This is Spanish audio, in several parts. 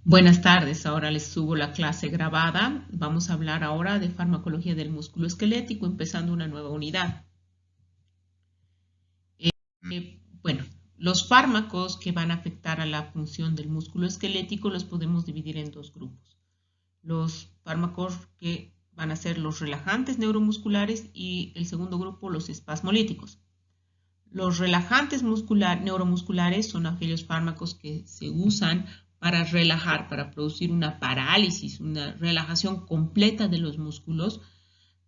Buenas tardes, ahora les subo la clase grabada. Vamos a hablar ahora de farmacología del músculo esquelético, empezando una nueva unidad. Bueno, los fármacos que van a afectar a la función del músculo esquelético los podemos dividir en dos grupos. Los fármacos que van a ser los relajantes neuromusculares y el segundo grupo, los espasmolíticos. Los relajantes neuromusculares son aquellos fármacos que se usan para relajar, para producir una parálisis, una relajación completa de los músculos,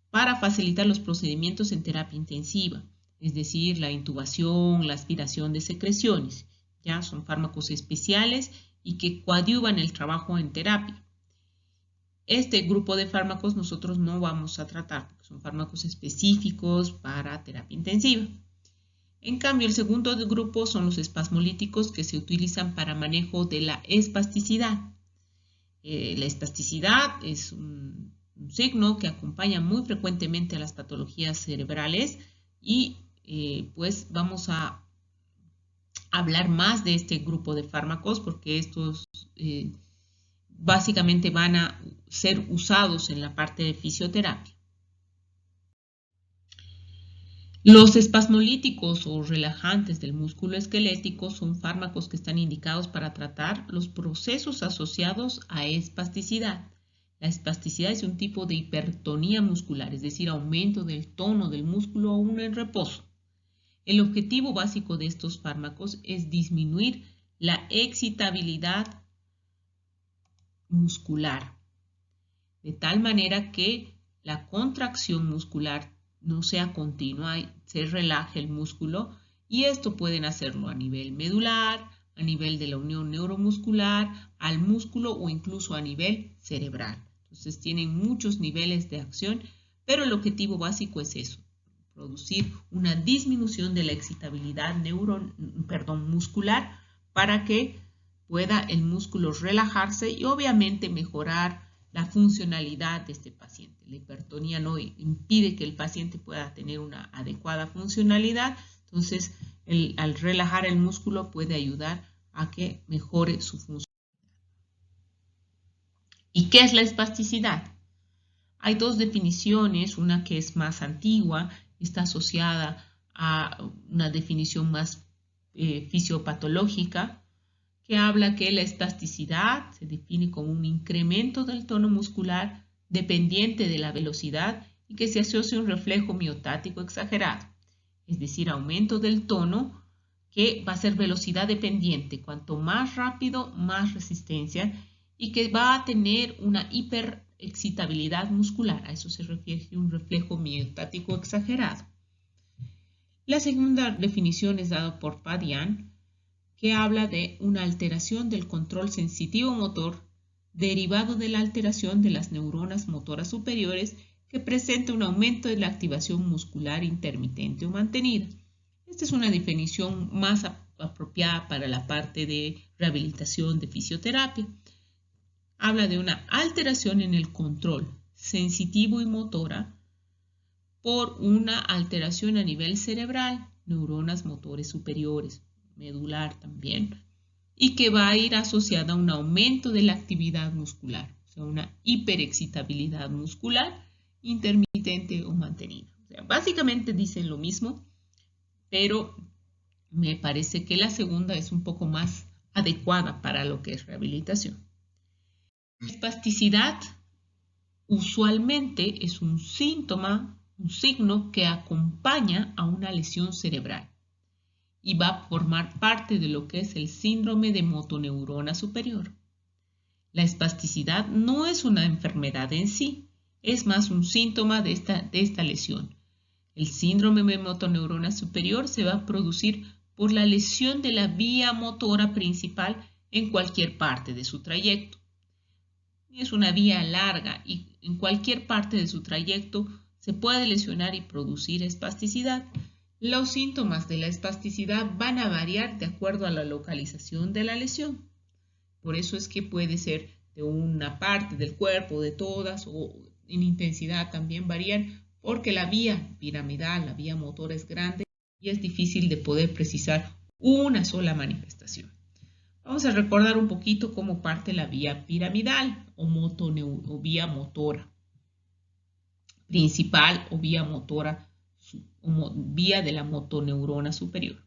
para facilitar los procedimientos en terapia intensiva, es decir, la intubación, la aspiración de secreciones. Ya son fármacos especiales y que coadyuvan el trabajo en terapia. Este grupo de fármacos nosotros no vamos a tratar, porque son fármacos específicos para terapia intensiva. En cambio, el segundo grupo son los espasmolíticos que se utilizan para manejo de la espasticidad. La espasticidad es un signo que acompaña muy frecuentemente a las patologías cerebrales y pues vamos a hablar más de este grupo de fármacos porque estos básicamente van a ser usados en la parte de fisioterapia. Los espasmolíticos o relajantes del músculo esquelético son fármacos que están indicados para tratar los procesos asociados a espasticidad. La espasticidad es un tipo de hipertonía muscular, es decir, aumento del tono del músculo aún en reposo. El objetivo básico de estos fármacos es disminuir la excitabilidad muscular, de tal manera que la contracción muscular no sea continua, se relaje el músculo y esto pueden hacerlo a nivel medular, a nivel de la unión neuromuscular, al músculo o incluso a nivel cerebral. Entonces tienen muchos niveles de acción, pero el objetivo básico es eso, producir una disminución de la excitabilidad muscular para que pueda el músculo relajarse y obviamente mejorar la funcionalidad de este paciente. La hipertonía no impide que el paciente pueda tener una adecuada funcionalidad, entonces al relajar el músculo puede ayudar a que mejore su funcionalidad. ¿Y qué es la espasticidad? Hay dos definiciones, una que es más antigua, está asociada a una definición más fisiopatológica, que habla que la espasticidad se define como un incremento del tono muscular dependiente de la velocidad y que se asocia a un reflejo miotático exagerado, es decir, aumento del tono que va a ser velocidad dependiente, cuanto más rápido, más resistencia y que va a tener una hiperexcitabilidad muscular, a eso se refiere un reflejo miotático exagerado. La segunda definición es dada por Padian, que habla de una alteración del control sensitivo motor derivado de la alteración de las neuronas motoras superiores que presenta un aumento de la activación muscular intermitente o mantenida. Esta es una definición más apropiada para la parte de rehabilitación de fisioterapia. Habla de una alteración en el control sensitivo y motora por una alteración a nivel cerebral, neuronas motores superiores, medular también, y que va a ir asociada a un aumento de la actividad muscular, o sea, una hiperexcitabilidad muscular intermitente o mantenida. O sea, básicamente dicen lo mismo, pero me parece que la segunda es un poco más adecuada para lo que es rehabilitación. La espasticidad usualmente es un síntoma, un signo que acompaña a una lesión cerebral y va a formar parte de lo que es el síndrome de motoneurona superior. La espasticidad no es una enfermedad en sí, es más un síntoma de esta lesión. El síndrome de motoneurona superior se va a producir por la lesión de la vía motora principal en cualquier parte de su trayecto. Es una vía larga y en cualquier parte de su trayecto se puede lesionar y producir espasticidad. Los síntomas de la espasticidad van a variar de acuerdo a la localización de la lesión. Por eso es que puede ser de una parte del cuerpo, de todas, o en intensidad también varían, porque la vía piramidal, la vía motora es grande y es difícil de poder precisar una sola manifestación. Vamos a recordar un poquito cómo parte la vía piramidal o vía motora principal o vía motora vía de la motoneurona superior.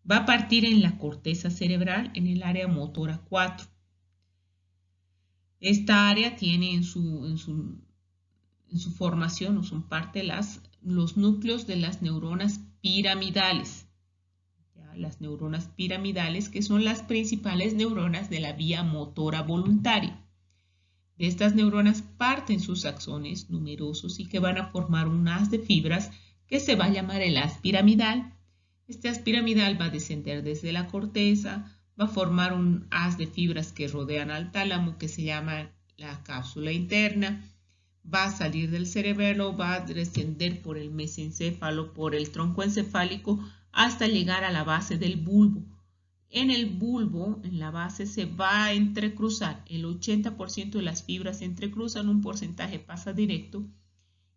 Va a partir en la corteza cerebral en el área motora 4. Esta área tiene en su formación, o son parte los núcleos de las neuronas piramidales. Las neuronas piramidales, que son las principales neuronas de la vía motora voluntaria. De estas neuronas parten sus axones numerosos y que van a formar un haz de fibras que se va a llamar el haz piramidal. Este haz piramidal va a descender desde la corteza, va a formar un haz de fibras que rodean al tálamo, que se llama la cápsula interna, va a salir del cerebelo, va a descender por el mesencéfalo, por el tronco encefálico, hasta llegar a la base del bulbo. En el bulbo, en la base, se va a entrecruzar. El 80% de las fibras se entrecruzan, un porcentaje pasa directo,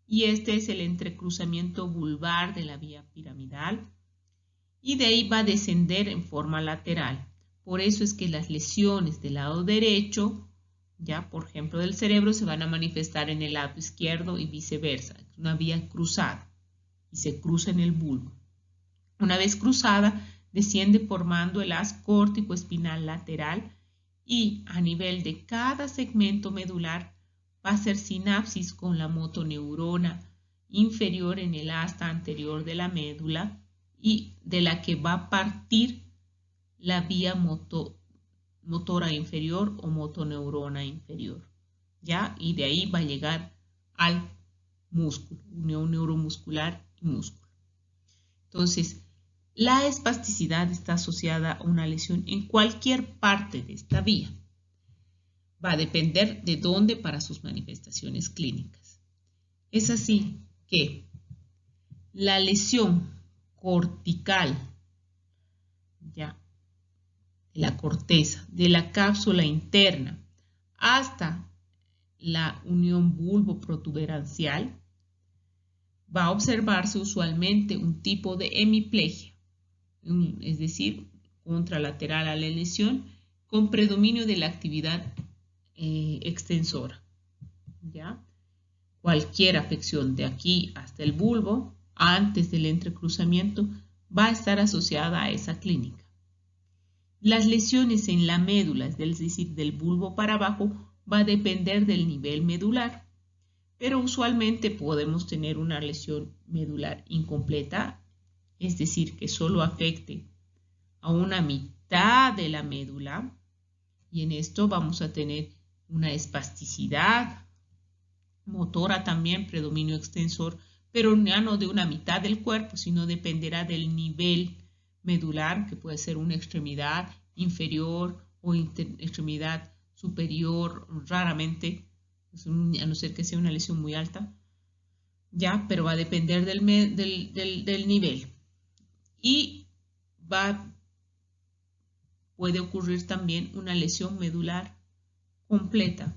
y este es el entrecruzamiento vulvar de la vía piramidal, y de ahí va a descender en forma lateral. Por eso es que las lesiones del lado derecho, ya por ejemplo del cerebro, se van a manifestar en el lado izquierdo y viceversa. Es una vía cruzada y se cruza en el bulbo. Una vez cruzada, desciende formando el haz córtico-espinal lateral y a nivel de cada segmento medular va a hacer sinapsis con la motoneurona inferior en el asta anterior de la médula y de la que va a partir la vía motora inferior o motoneurona inferior, ¿ya? Y de ahí va a llegar al músculo, unión neuromuscular y músculo. Entonces, la espasticidad está asociada a una lesión en cualquier parte de esta vía. Va a depender de dónde para sus manifestaciones clínicas. Es así que la lesión cortical, ya, de la corteza, de la cápsula interna, hasta la unión bulbo-protuberancial, va a observarse usualmente un tipo de hemiplegia, es decir, contralateral a la lesión, con predominio de la actividad extensora. ¿Ya? Cualquier afección de aquí hasta el bulbo, antes del entrecruzamiento, va a estar asociada a esa clínica. Las lesiones en la médula, es decir, del bulbo para abajo, va a depender del nivel medular, pero usualmente podemos tener una lesión medular incompleta, es decir, que solo afecte a una mitad de la médula, y en esto vamos a tener una espasticidad motora también, predominio extensor, pero ya no de una mitad del cuerpo, sino dependerá del nivel medular, que puede ser una extremidad inferior o extremidad superior, raramente, a no ser que sea una lesión muy alta, ya, pero va a depender del nivel. Y puede ocurrir también una lesión medular completa,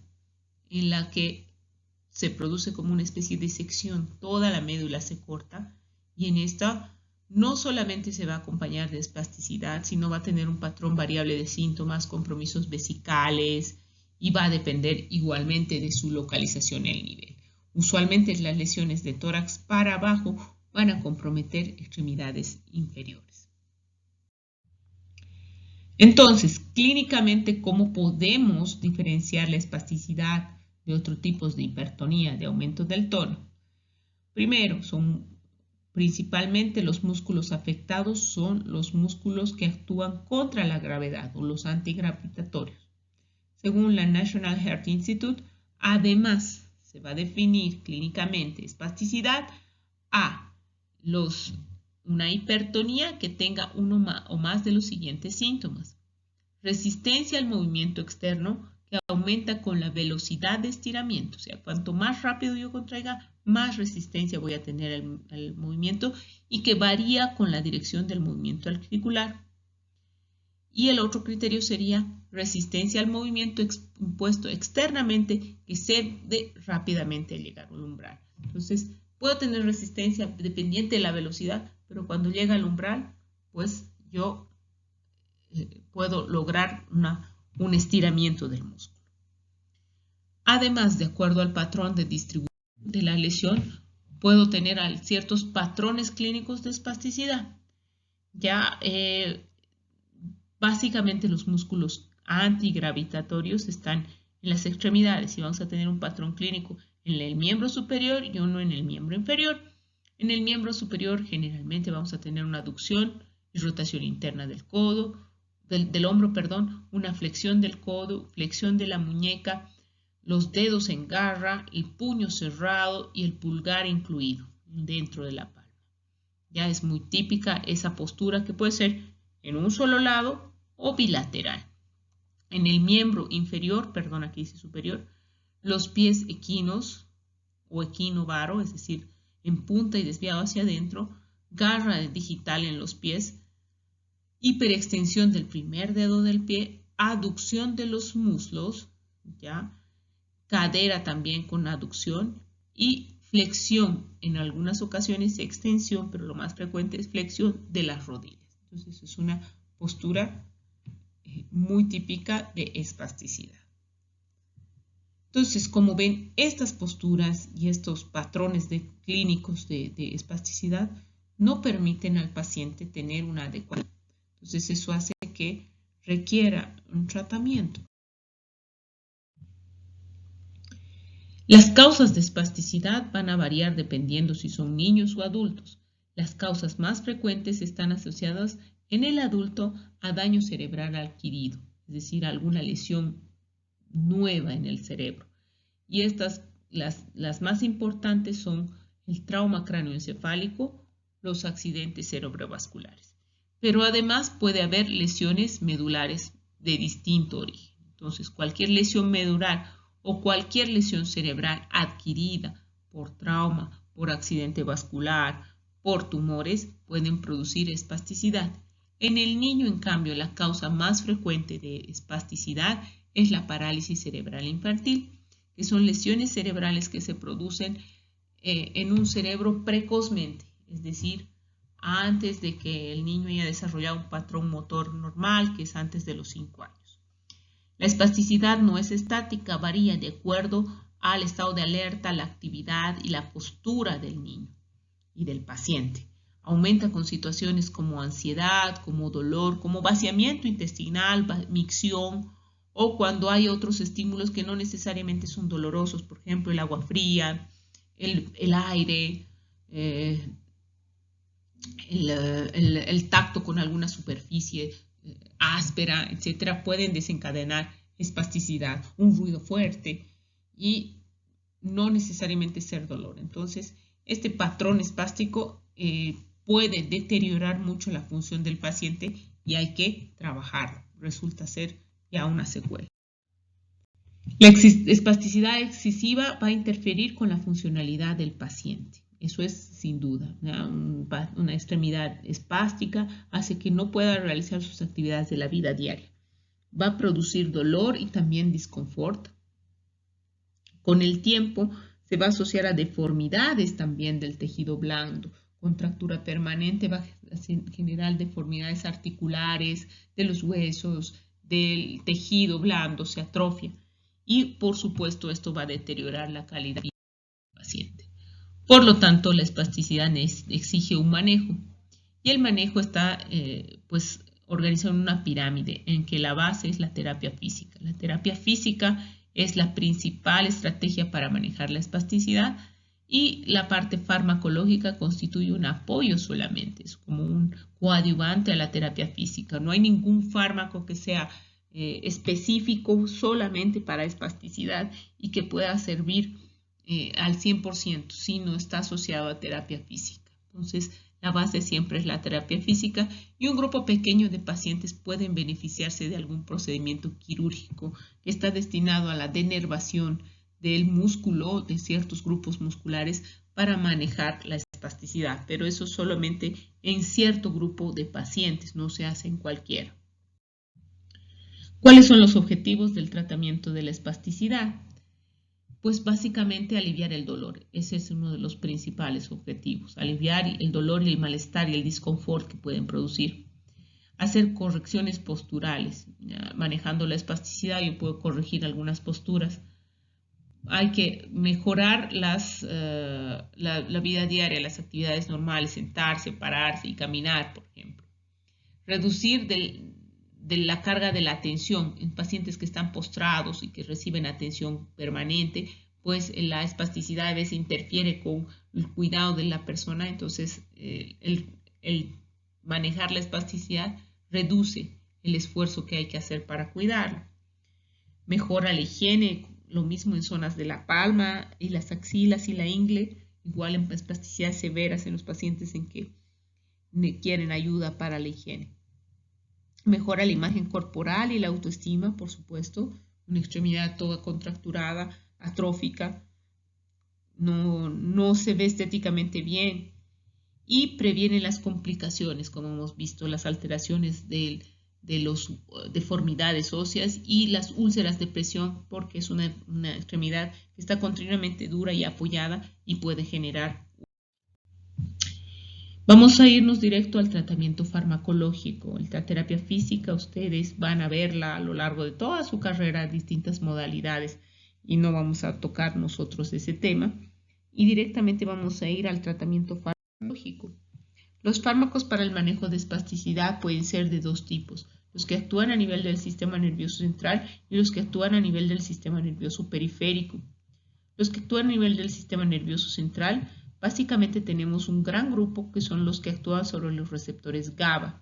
en la que se produce como una especie de sección, toda la médula se corta, y en esta no solamente se va a acompañar de espasticidad, sino va a tener un patrón variable de síntomas, compromisos vesicales, y va a depender igualmente de su localización en el nivel. Usualmente las lesiones de tórax para abajo van a comprometer extremidades inferiores. Entonces, clínicamente, ¿cómo podemos diferenciar la espasticidad de otros tipos de hipertonía, de aumento del tono? Primero, principalmente los músculos afectados son los músculos que actúan contra la gravedad o los antigravitatorios. Según la National Heart Institute, además se va a definir clínicamente espasticidad a una hipertonía que tenga uno o más de los siguientes síntomas. Resistencia al movimiento externo que aumenta con la velocidad de estiramiento. O sea, cuanto más rápido yo contraiga, más resistencia voy a tener al movimiento y que varía con la dirección del movimiento articular. Y el otro criterio sería resistencia al movimiento impuesto externamente que cede rápidamente al llegar al umbral. Entonces, puedo tener resistencia dependiente de la velocidad, pero cuando llega al umbral, pues yo puedo lograr un estiramiento del músculo. Además, de acuerdo al patrón de distribución de la lesión, puedo tener ciertos patrones clínicos de espasticidad. Ya básicamente los músculos antigravitatorios están en las extremidades y vamos a tener un patrón clínico en el miembro superior y uno en el miembro inferior. En el miembro superior generalmente vamos a tener una aducción y rotación interna del codo, del hombro, perdón, una flexión del codo, flexión de la muñeca, los dedos en garra, el puño cerrado y el pulgar incluido dentro de la palma. Ya es muy típica esa postura que puede ser en un solo lado o bilateral. En el miembro inferior, perdón, aquí dice superior, los pies equinos o equinovaro, es decir, en punta y desviado hacia adentro, garra digital en los pies, hiperextensión del primer dedo del pie, aducción de los muslos, ¿ya? Cadera también con aducción y flexión, en algunas ocasiones extensión, pero lo más frecuente es flexión de las rodillas. Entonces es una postura muy típica de espasticidad. Entonces, como ven, estas posturas y estos patrones clínicos de espasticidad no permiten al paciente tener una adecuada. Entonces, eso hace que requiera un tratamiento. Las causas de espasticidad van a variar dependiendo si son niños o adultos. Las causas más frecuentes están asociadas en el adulto a daño cerebral adquirido, es decir, alguna lesión nueva en el cerebro. Y las más importantes son el trauma cráneoencefálico, los accidentes cerebrovasculares. Pero además puede haber lesiones medulares de distinto origen. Entonces, cualquier lesión medular o cualquier lesión cerebral adquirida por trauma, por accidente vascular, por tumores, pueden producir espasticidad. En el niño, en cambio, la causa más frecuente de espasticidad es la parálisis cerebral infantil, que son lesiones cerebrales que se producen en un cerebro precozmente, es decir, antes de que el niño haya desarrollado un patrón motor normal, que es antes de los 5 años. La espasticidad no es estática, varía de acuerdo al estado de alerta, la actividad y la postura del niño y del paciente. Aumenta con situaciones como ansiedad, como dolor, como vaciamiento intestinal, micción, o cuando hay otros estímulos que no necesariamente son dolorosos, por ejemplo, el agua fría, el aire, el tacto con alguna superficie áspera, etcétera, pueden desencadenar espasticidad, un ruido fuerte y no necesariamente ser dolor. Entonces, este patrón espástico puede deteriorar mucho la función del paciente y hay que trabajarlo. Resulta ser ya una secuela. La espasticidad excesiva va a interferir con la funcionalidad del paciente. Eso es sin duda. Una extremidad espástica hace que no pueda realizar sus actividades de la vida diaria. Va a producir dolor y también disconfort. Con el tiempo se va a asociar a deformidades también del tejido blando. Contractura permanente va a generar deformidades articulares, de los huesos, del tejido blando, se atrofia. Y por supuesto esto va a deteriorar la calidad del paciente. Por lo tanto, la espasticidad exige un manejo. Y el manejo está organizado en una pirámide en que la base es la terapia física. La terapia física es la principal estrategia para manejar la espasticidad y la parte farmacológica constituye un apoyo solamente, es como un coadyuvante a la terapia física. No hay ningún fármaco que sea específico solamente para espasticidad y que pueda servir al 100% si no está asociado a terapia física. Entonces, la base siempre es la terapia física y un grupo pequeño de pacientes pueden beneficiarse de algún procedimiento quirúrgico que está destinado a la denervación del músculo, de ciertos grupos musculares para manejar la espasticidad, pero eso solamente en cierto grupo de pacientes, no se hace en cualquiera. ¿Cuáles son los objetivos del tratamiento de la espasticidad? Pues básicamente aliviar el dolor. Ese es uno de los principales objetivos. Aliviar el dolor y el malestar y el disconfort que pueden producir. hacer correcciones posturales. Manejando la espasticidad, yo puedo corregir algunas posturas. Hay que mejorar la vida diaria, las actividades normales, sentarse, pararse y caminar, por ejemplo. Reducir de la carga de la atención en pacientes que están postrados y que reciben atención permanente, pues la espasticidad a veces interfiere con el cuidado de la persona, entonces el manejar la espasticidad reduce el esfuerzo que hay que hacer para cuidarlo. Mejora la higiene, lo mismo en zonas de la palma y las axilas y la ingle, igual en espasticidades severas en los pacientes en que quieren ayuda para la higiene. Mejora la imagen corporal y la autoestima, por supuesto, una extremidad toda contracturada, atrófica, no se ve estéticamente bien, y previene las complicaciones, como hemos visto, las alteraciones de las deformidades óseas y las úlceras de presión, porque es una extremidad que está continuamente dura y apoyada y puede generar. Vamos a irnos directo al tratamiento farmacológico. La terapia física, ustedes van a verla a lo largo de toda su carrera, distintas modalidades, y no vamos a tocar nosotros ese tema. Y directamente vamos a ir al tratamiento farmacológico. Los fármacos para el manejo de espasticidad pueden ser de dos tipos: los que actúan a nivel del sistema nervioso central y los que actúan a nivel del sistema nervioso periférico. Los que actúan a nivel del sistema nervioso central, básicamente tenemos un gran grupo que son los que actúan sobre los receptores GABA.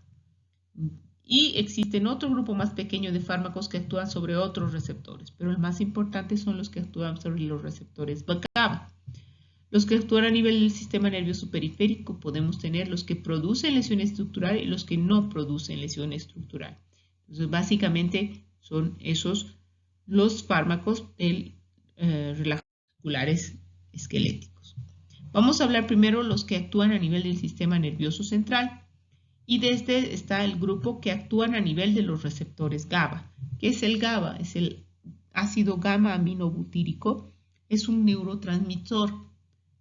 Y existen otro grupo más pequeño de fármacos que actúan sobre otros receptores, pero el más importante son los que actúan sobre los receptores GABA. Los que actúan a nivel del sistema nervioso periférico, podemos tener los que producen lesión estructural y los que no producen lesión estructural. Entonces, básicamente son esos los fármacos relajantes musculares esqueléticos. Vamos a hablar primero los que actúan a nivel del sistema nervioso central. Y de este está el grupo que actúan a nivel de los receptores GABA. ¿Qué es el GABA? Es el ácido gamma aminobutírico. Es un neurotransmisor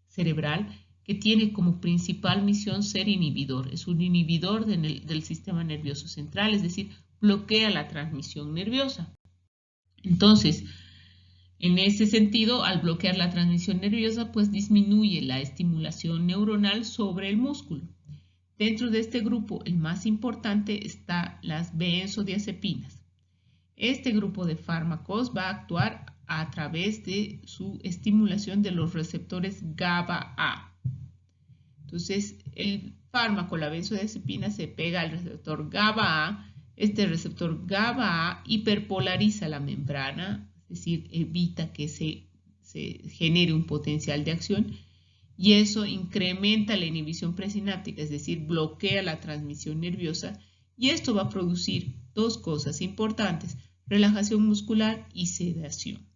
cerebral que tiene como principal misión ser inhibidor. Es un inhibidor del sistema nervioso central, es decir, bloquea la transmisión nerviosa. Entonces, en ese sentido, al bloquear la transmisión nerviosa, pues disminuye la estimulación neuronal sobre el músculo. Dentro de este grupo, el más importante está las benzodiazepinas. Este grupo de fármacos va a actuar a través de su estimulación de los receptores GABA-A. Entonces, el fármaco, la benzodiazepina, se pega al receptor GABA-A. Este receptor GABA-A hiperpolariza la membrana, es decir, evita que se genere un potencial de acción, y eso incrementa la inhibición presináptica, es decir, bloquea la transmisión nerviosa, y esto va a producir dos cosas importantes: relajación muscular y sedación.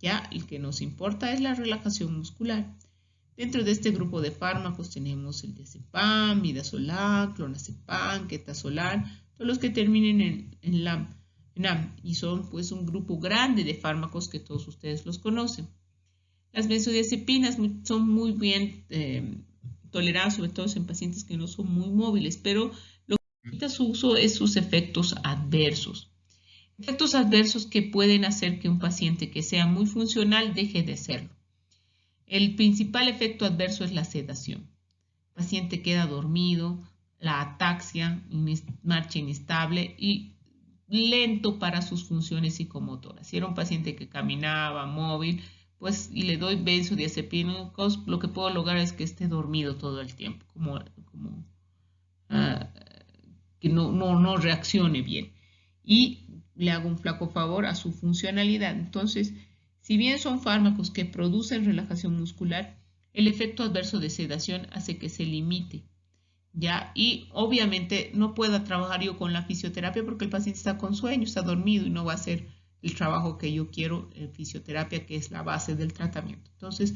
Ya el que nos importa es la relajación muscular. Dentro de este grupo de fármacos tenemos el diazepam, midazolam, clonazepam, ketazolam, todos los que terminen en LAM, y son pues un grupo grande de fármacos que todos ustedes los conocen. Las benzodiazepinas son muy bien toleradas, sobre todo en pacientes que no son muy móviles, pero lo que limita su uso es sus efectos adversos. Efectos adversos que pueden hacer que un paciente que sea muy funcional deje de serlo. El principal efecto adverso es la sedación. El paciente queda dormido, la ataxia, marcha inestable y lento para sus funciones psicomotoras. Si era un paciente que caminaba, móvil, pues y le doy benzodiazepínicos, lo que puedo lograr es que esté dormido todo el tiempo, que no reaccione bien. Y le hago un flaco favor a su funcionalidad. Entonces, si bien son fármacos que producen relajación muscular, el efecto adverso de sedación hace que se limite, ¿ya? Y obviamente no puedo trabajar yo con la fisioterapia porque el paciente está con sueño, está dormido y no va a hacer el trabajo que yo quiero en fisioterapia, que es la base del tratamiento. Entonces,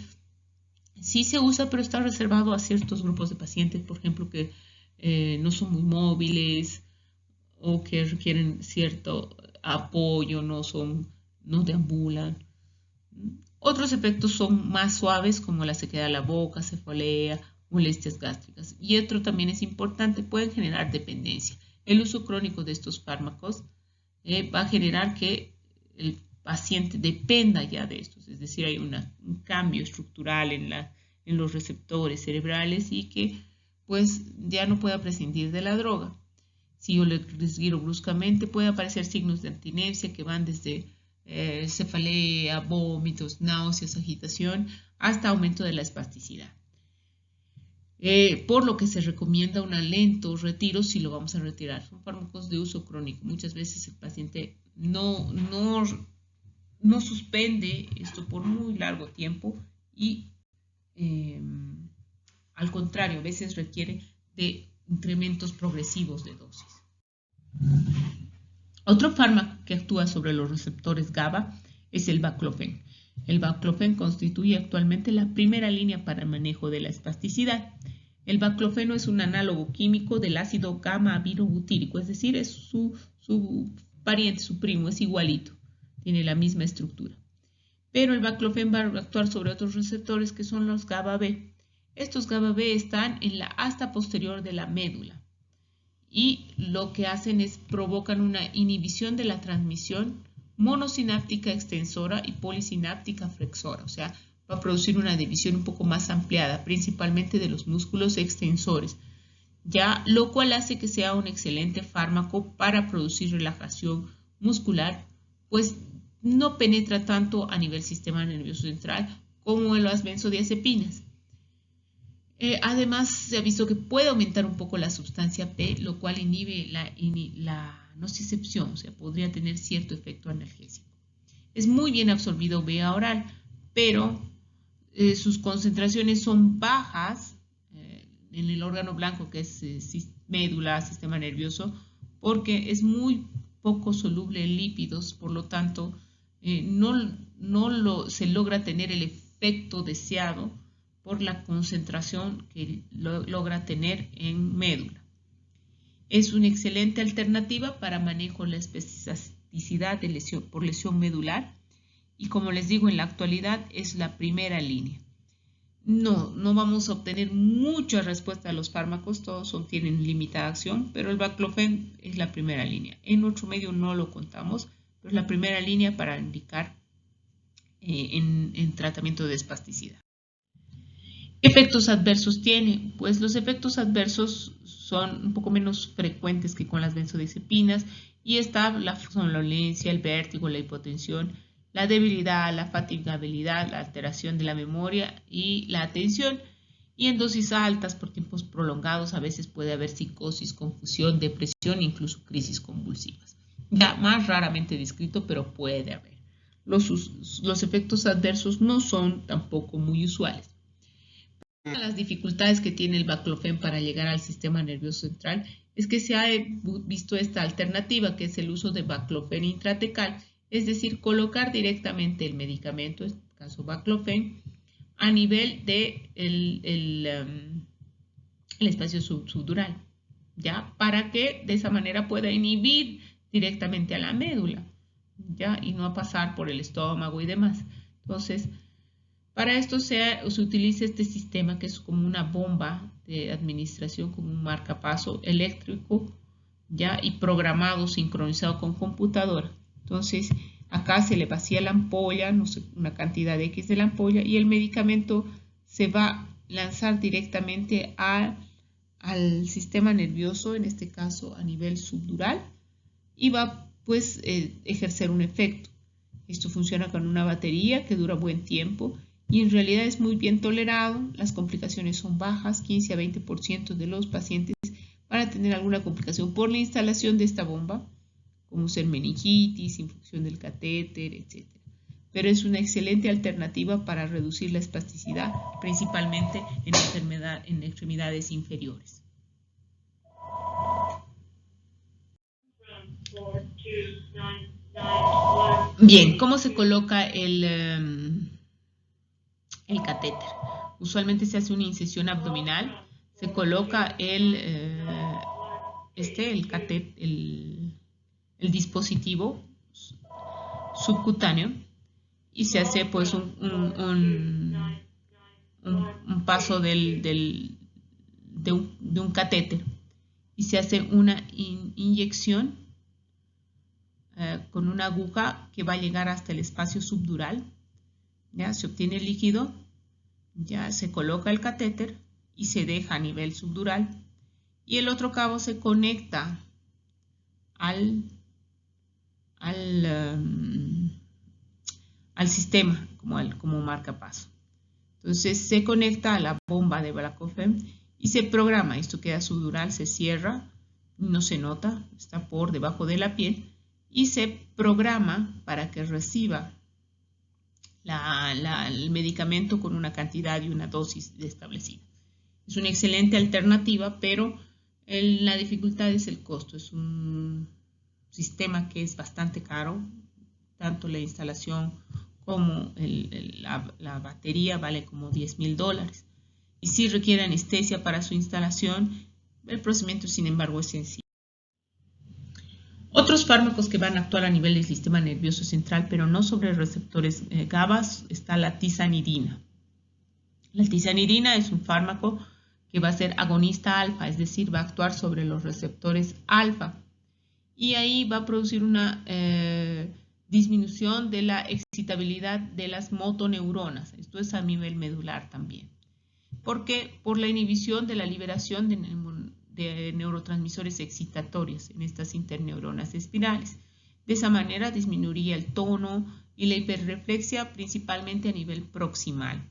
sí se usa, pero está reservado a ciertos grupos de pacientes, por ejemplo, que no son muy móviles o que requieren cierto apoyo, no deambulan. Otros efectos son más suaves, como la sequedad de la boca, cefalea, molestias gástricas. Y otro también es importante, pueden generar dependencia. el uso crónico de estos fármacos va a generar que el paciente dependa ya de estos, es decir, hay un cambio estructural en los receptores cerebrales y que pues ya no pueda prescindir de la droga. Si yo le retiro bruscamente, puede aparecer signos de abstinencia que van desde cefalea, vómitos, náuseas, agitación, hasta aumento de la espasticidad. Por lo que se recomienda un lento retiro si lo vamos a retirar. Son fármacos de uso crónico. Muchas veces el paciente no suspende esto por muy largo tiempo y al contrario, a veces requiere de incrementos progresivos de dosis. Otro fármaco que actúa sobre los receptores GABA es el baclofen. El baclofen constituye actualmente la primera línea para el manejo de la espasticidad. El baclofeno es un análogo químico del ácido gamma-aminobutírico, es decir, es su pariente, su primo, es igualito, tiene la misma estructura. Pero el baclofen va a actuar sobre otros receptores que son los GABA-B. Estos GABA-B están en la asta posterior de la médula y lo que hacen es provocan una inhibición de la transmisión monosináptica extensora y polisináptica flexora, o sea, va a producir una división un poco más ampliada, principalmente de los músculos extensores, ya lo cual hace que sea un excelente fármaco para producir relajación muscular, pues no penetra tanto a nivel sistema nervioso central como en las benzodiazepinas. Además, se ha visto que puede aumentar un poco la sustancia P, lo cual inhibe la nocicepción, o sea, podría tener cierto efecto analgésico. Es muy bien absorbido vía oral, pero sus concentraciones son bajas en el órgano blanco, que es médula, sistema nervioso, porque es muy poco soluble en lípidos, por lo tanto, se logra tener el efecto deseado por la concentración que logra tener en médula. Es una excelente alternativa para manejo de la especificidad de por lesión medular y, como les digo, en la actualidad es la primera línea. No vamos a obtener mucha respuesta a los fármacos, todos tienen limitada acción, pero el baclofen es la primera línea. En otro medio no lo contamos, pero es la primera línea para indicar en tratamiento de espasticidad. ¿Efectos adversos tiene? Pues los efectos adversos son un poco menos frecuentes que con las benzodiazepinas y está la somnolencia, el vértigo, la hipotensión, la debilidad, la fatigabilidad, la alteración de la memoria y la atención. Y en dosis altas por tiempos prolongados a veces puede haber psicosis, confusión, depresión e incluso crisis convulsivas. Ya más raramente descrito, pero puede haber. Los efectos adversos no son tampoco muy usuales. Una de las dificultades que tiene el baclofen para llegar al sistema nervioso central es que se ha visto esta alternativa, que es el uso de baclofen intratecal, es decir, colocar directamente el medicamento, en este caso baclofen, a nivel de el espacio subdural, ¿ya? Para que de esa manera pueda inhibir directamente a la médula, ¿ya? Y no pasar por el estómago y demás. Entonces, para esto se utiliza este sistema que es como una bomba de administración, como un marcapaso eléctrico, ¿ya? Y programado, sincronizado con computadora. Entonces, acá se le vacía la ampolla, no sé, una cantidad X de la ampolla, y el medicamento se va a lanzar directamente al sistema nervioso, en este caso a nivel subdural, y va pues ejercer un efecto. Esto funciona con una batería que dura buen tiempo y en realidad es muy bien tolerado. Las complicaciones son bajas, 15 a 20% de los pacientes van a tener alguna complicación por la instalación de esta bomba, como ser meningitis, infección del catéter, etc. Pero es una excelente alternativa para reducir la espasticidad, principalmente en extremidades inferiores. Bien, ¿cómo se coloca el catéter? Usualmente se hace una incisión abdominal, se coloca el dispositivo subcutáneo y se hace pues un paso de un catéter y se hace una inyección con una aguja que va a llegar hasta el espacio subdural. Ya se obtiene el líquido, ya se coloca el catéter y se deja a nivel subdural, y el otro cabo se conecta al sistema como marcapaso. Entonces se conecta a la bomba de Blackofem y se programa. Esto queda subdural, se cierra, no se nota, está por debajo de la piel, y se programa para que reciba el medicamento con una cantidad y una dosis establecida. Es una excelente alternativa, pero la dificultad es el costo. Es un sistema que es bastante caro, tanto la instalación como la batería vale como $10.000, y si requiere anestesia para su instalación. El procedimiento, sin embargo, es sencillo. Otros fármacos que van a actuar a nivel del sistema nervioso central, pero no sobre receptores GABA, está la tizanidina. La tizanidina es un fármaco que va a ser agonista alfa, es decir, va a actuar sobre los receptores alfa, y ahí va a producir una disminución de la excitabilidad de las motoneuronas. Esto es a nivel medular también. ¿Por qué? Por la inhibición de la liberación de neurotransmisores excitatorios en estas interneuronas espirales. De esa manera disminuiría el tono y la hiperreflexia, principalmente a nivel proximal.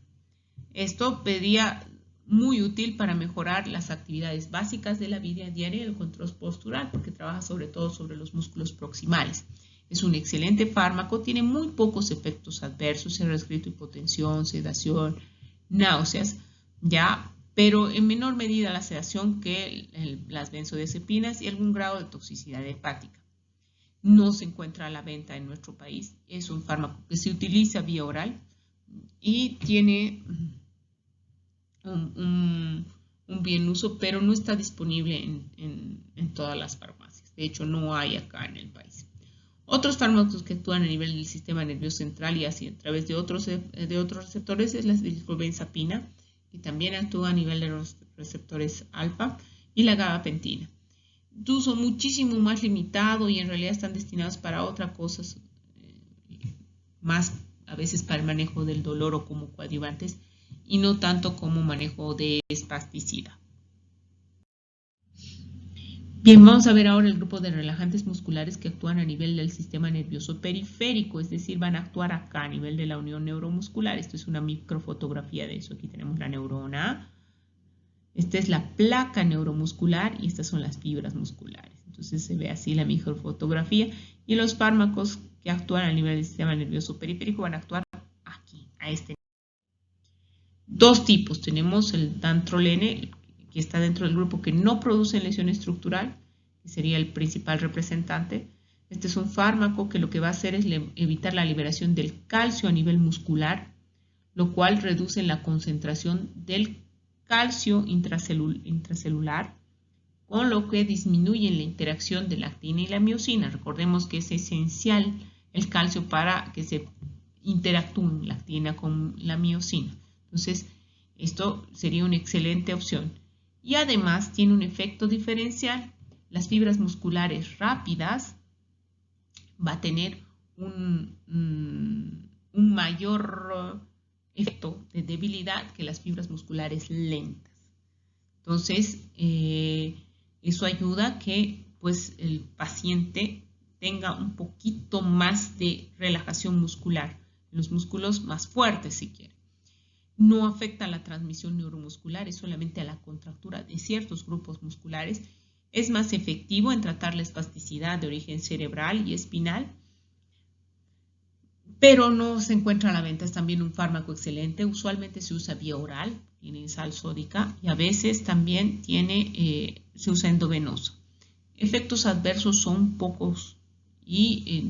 Esto sería muy útil para mejorar las actividades básicas de la vida diaria y el control postural, porque trabaja sobre todo sobre los músculos proximales. Es un excelente fármaco, tiene muy pocos efectos adversos, se ha descrito hipotensión, sedación, náuseas, ya, pero en menor medida la sedación que las benzodiazepinas y algún grado de toxicidad hepática. No se encuentra a la venta en nuestro país. Es un fármaco que se utiliza vía oral y tiene un bien uso, pero no está disponible en todas las farmacias. De hecho, no hay acá en el país. Otros fármacos que actúan a nivel del sistema nervioso central y así a través de otros receptores es la dilcobenzapina, que también actúa a nivel de los receptores alfa, y la gabapentina. De uso muchísimo más limitado y en realidad están destinados para otras cosas, más a veces para el manejo del dolor o como coadyuvantes, y no tanto como manejo de espasticidad. Bien, vamos a ver ahora el grupo de relajantes musculares que actúan a nivel del sistema nervioso periférico, es decir, van a actuar acá a nivel de la unión neuromuscular. Esto es una microfotografía de eso. Aquí tenemos la neurona, esta es la placa neuromuscular y estas son las fibras musculares. Entonces se ve así la microfotografía, y los fármacos que actúan a nivel del sistema nervioso periférico van a actuar aquí, a este nivel. Dos tipos, tenemos el dantrolene, que está dentro del grupo que no produce lesión estructural, que sería el principal representante. Este es un fármaco que lo que va a hacer es evitar la liberación del calcio a nivel muscular, lo cual reduce la concentración del calcio intracelular, con lo que disminuye la interacción de la actina y la miocina. Recordemos que es esencial el calcio para que se interactúen la actina con la miocina. Entonces, esto sería una excelente opción. Y además tiene un efecto diferencial. Las fibras musculares rápidas va a tener un mayor efecto de debilidad que las fibras musculares lentas. Entonces, eso ayuda a que pues, el paciente tenga un poquito más de relajación muscular, los músculos más fuertes si quiere. No afecta a la transmisión neuromuscular, es solamente a la contractura de ciertos grupos musculares. Es más efectivo en tratar la espasticidad de origen cerebral y espinal, pero no se encuentra a la venta. Es también un fármaco excelente, usualmente se usa vía oral, tiene sal sódica, y a veces también se usa endovenoso. Efectos adversos son pocos y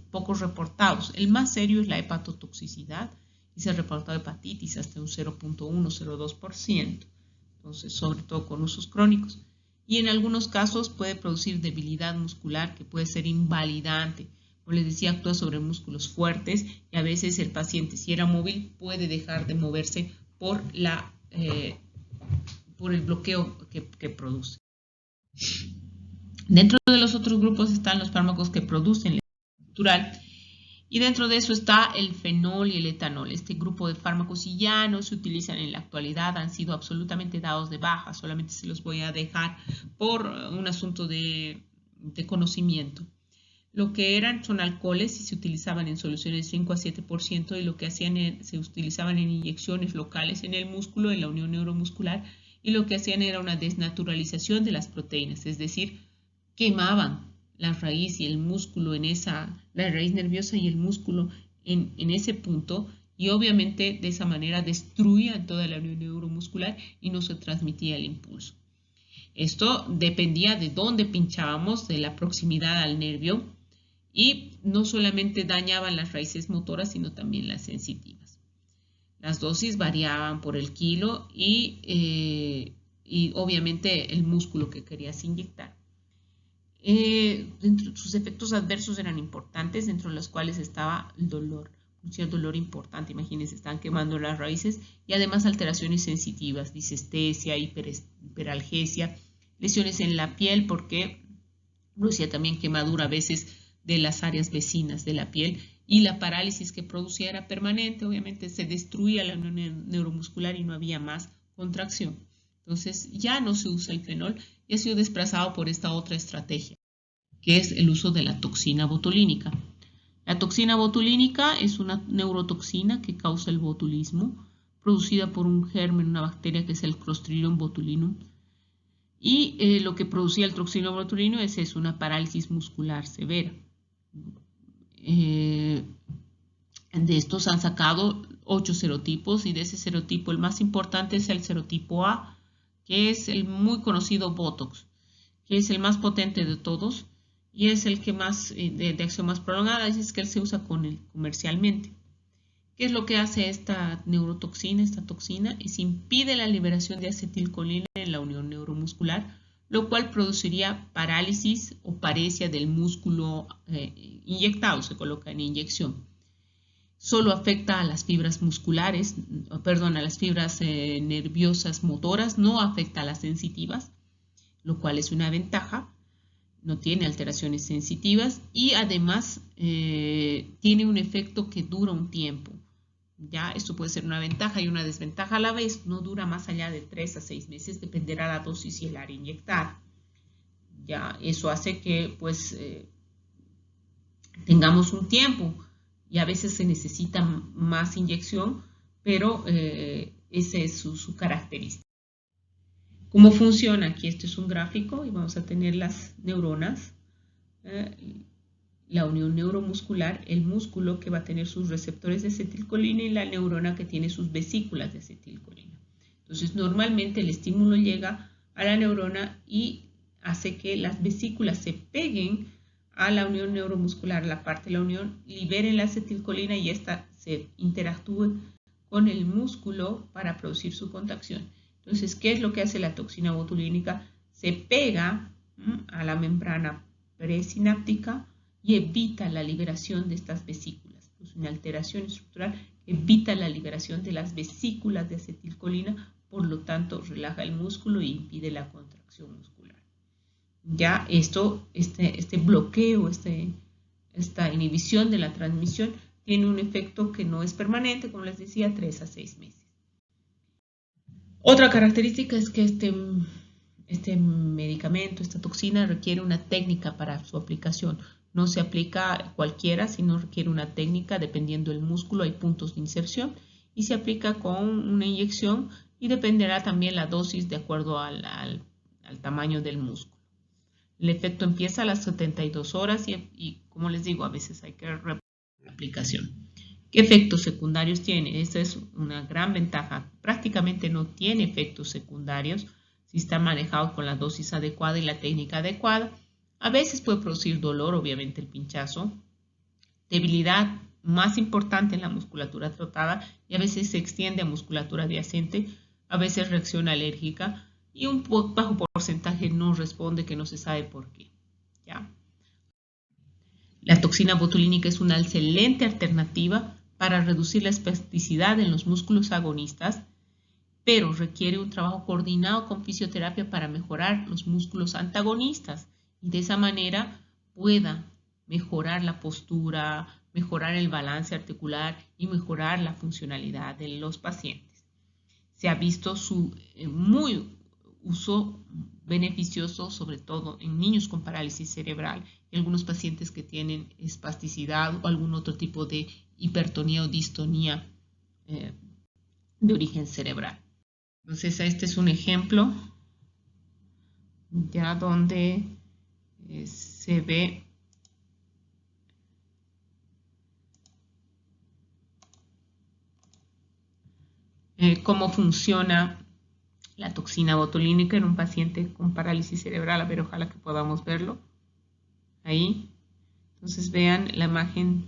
pocos reportados. El más serio es la hepatotoxicidad, y se ha reportado hepatitis hasta un 0.1-0.2%, entonces sobre todo con usos crónicos. Y en algunos casos puede producir debilidad muscular que puede ser invalidante. Como les decía, actúa sobre músculos fuertes y a veces el paciente, si era móvil, puede dejar de moverse por el bloqueo que produce. Dentro de los otros grupos están los fármacos que producen leche natural y dentro de eso está el fenol y el etanol. Este grupo de fármacos ya no se utilizan en la actualidad, han sido absolutamente dados de baja, solamente se los voy a dejar por un asunto de conocimiento. Lo que eran son alcoholes y se utilizaban en soluciones 5 a 7% y lo que hacían se utilizaban en inyecciones locales en el músculo, en la unión neuromuscular, y lo que hacían era una desnaturalización de las proteínas, es decir, quemaban la raíz y el músculo la raíz nerviosa y el músculo en ese punto y obviamente de esa manera destruían toda la unión neuromuscular y no se transmitía el impulso. Esto dependía de dónde pinchábamos, de la proximidad al nervio y no solamente dañaban las raíces motoras sino también las sensitivas. Las dosis variaban por el kilo y obviamente el músculo que querías inyectar. Sus efectos adversos eran importantes, dentro de los cuales estaba el dolor, un cierto dolor importante, imagínense, están quemando las raíces y además alteraciones sensitivas, disestesia, hiperalgesia, lesiones en la piel porque producía también quemadura a veces de las áreas vecinas de la piel y la parálisis que producía era permanente, obviamente se destruía la unión neuromuscular y no había más contracción. Entonces ya no se usa el fenol y ha sido desplazado por esta otra estrategia, que es el uso de la toxina botulínica. La toxina botulínica es una neurotoxina que causa el botulismo, producida por un germen, una bacteria que es el Clostridium botulinum. Y lo que producía el Clostridium botulinum es una parálisis muscular severa. De estos han sacado 8 serotipos y de ese serotipo el más importante es el serotipo A, que es el muy conocido Botox, que es el más potente de todos y es el que más de acción más prolongada, es que él se usa comercialmente. ¿Qué es lo que hace esta neurotoxina, esta toxina? Impide la liberación de acetilcolina en la unión neuromuscular, lo cual produciría parálisis o paresia del músculo inyectado, se coloca en inyección. Solo afecta a las fibras musculares, perdón, a las fibras nerviosas motoras, no afecta a las sensitivas, lo cual es una ventaja, no tiene alteraciones sensitivas y además tiene un efecto que dura un tiempo. Ya, esto puede ser una ventaja y una desventaja a la vez, no dura más allá de 3 a 6 meses, dependerá la dosis y el área inyectada. Ya, eso hace que pues tengamos un tiempo y a veces se necesita más inyección, pero esa es su característica. ¿Cómo funciona? Aquí este es un gráfico y vamos a tener las neuronas, la unión neuromuscular, el músculo que va a tener sus receptores de acetilcolina y la neurona que tiene sus vesículas de acetilcolina. Entonces, normalmente el estímulo llega a la neurona y hace que las vesículas se peguen a la unión neuromuscular, la parte de la unión, liberen la acetilcolina y esta se interactúe con el músculo para producir su contracción. Entonces, ¿qué es lo que hace la toxina botulínica? Se pega a la membrana presináptica y evita la liberación de estas vesículas. Pues una alteración estructural evita la liberación de las vesículas de acetilcolina, por lo tanto relaja el músculo e impide la contracción muscular. Ya este bloqueo, esta inhibición de la transmisión tiene un efecto que no es permanente, como les decía, 3 a 6 meses. Otra característica es que este medicamento, esta toxina, requiere una técnica para su aplicación. No se aplica a cualquiera, sino requiere una técnica dependiendo del músculo, hay puntos de inserción y se aplica con una inyección y dependerá también la dosis de acuerdo al tamaño del músculo. El efecto empieza a las 72 horas y como les digo, a veces hay que repetir la aplicación. ¿Qué efectos secundarios tiene? Esta es una gran ventaja. Prácticamente no tiene efectos secundarios si está manejado con la dosis adecuada y la técnica adecuada. A veces puede producir dolor, obviamente el pinchazo, debilidad más importante en la musculatura tratada y a veces se extiende a musculatura adyacente, a veces reacción alérgica y un bajo porcentaje no responde, que no se sabe por qué. ¿Ya? La toxina botulínica es una excelente alternativa para reducir la espasticidad en los músculos agonistas pero requiere un trabajo coordinado con fisioterapia para mejorar los músculos antagonistas y de esa manera pueda mejorar la postura, mejorar el balance articular y mejorar la funcionalidad de los pacientes. Se ha visto su muy uso beneficioso, sobre todo en niños con parálisis cerebral y algunos pacientes que tienen espasticidad o algún otro tipo de hipertonía o distonía de origen cerebral. Entonces, este es un ejemplo ya donde se ve cómo funciona la toxina botulínica en un paciente con parálisis cerebral. A ver, ojalá que podamos verlo ahí. Entonces, vean la imagen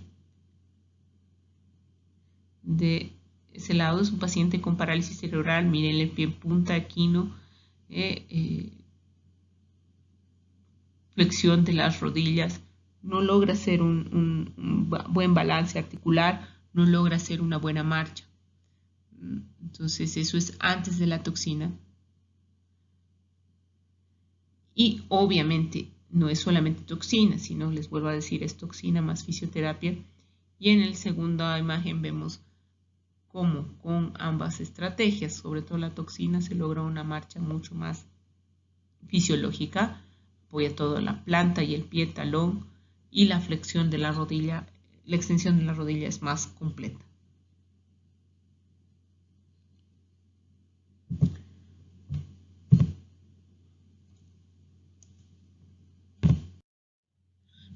de ese lado. Es un paciente con parálisis cerebral. Miren el pie en punta, equino, flexión de las rodillas. No logra hacer un buen balance articular, no logra hacer una buena marcha. Entonces, eso es antes de la toxina. Y obviamente no es solamente toxina, sino, les vuelvo a decir, es toxina más fisioterapia. Y en la segunda imagen vemos cómo con ambas estrategias, sobre todo la toxina, se logra una marcha mucho más fisiológica. Apoya toda la planta y el pie, talón, y la flexión de la rodilla, la extensión de la rodilla es más completa.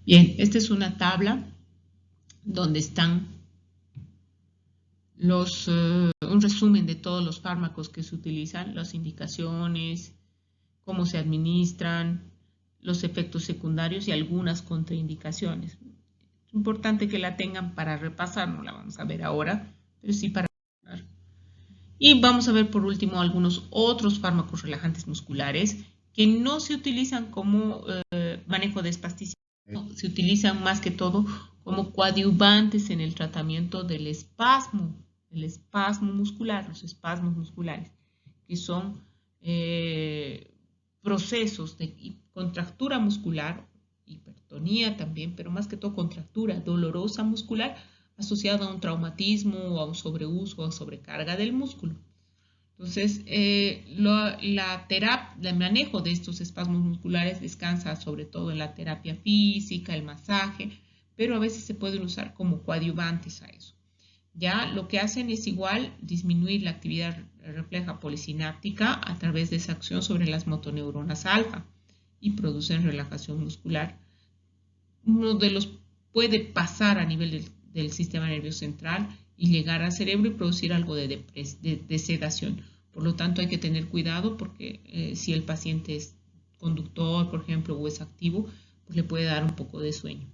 Bien, esta es una tabla donde están un resumen de todos los fármacos que se utilizan, las indicaciones, cómo se administran, los efectos secundarios y algunas contraindicaciones. Es importante que la tengan para repasar, no la vamos a ver ahora, pero sí para repasar. Y vamos a ver por último algunos otros fármacos relajantes musculares que no se utilizan como manejo de espasticidad, se utilizan más que todo como coadyuvantes en el tratamiento del espasmo muscular, los espasmos musculares, que son procesos de contractura muscular, hipertonía también, pero más que todo contractura dolorosa muscular asociada a un traumatismo o a un sobreuso o sobrecarga del músculo. Entonces, el manejo de estos espasmos musculares descansa sobre todo en la terapia física, el masaje, pero a veces se pueden usar como coadyuvantes a eso. Ya lo que hacen es igual disminuir la actividad refleja polisináptica a través de esa acción sobre las motoneuronas alfa y producen relajación muscular. Uno de los puede pasar a nivel del sistema nervioso central y llegar al cerebro y producir algo de sedación. Por lo tanto, hay que tener cuidado porque si el paciente es conductor, por ejemplo, o es activo, pues le puede dar un poco de sueño.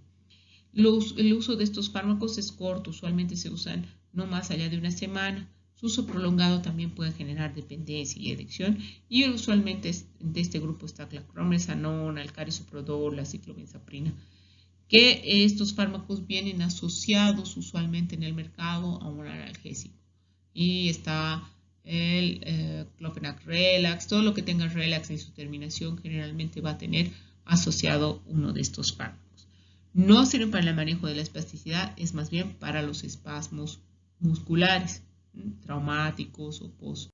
El uso de estos fármacos es corto, usualmente se usan no más allá de una semana. Su uso prolongado también puede generar dependencia y adicción y usualmente de este grupo está clormesanona, el carisoprodol, la ciclobenzaprina, que estos fármacos vienen asociados usualmente en el mercado a un analgésico. Y está el Clofenac Relax, todo lo que tenga Relax en su terminación generalmente va a tener asociado uno de estos fármacos. No sirven para el manejo de la espasticidad, es más bien para los espasmos musculares, traumáticos o post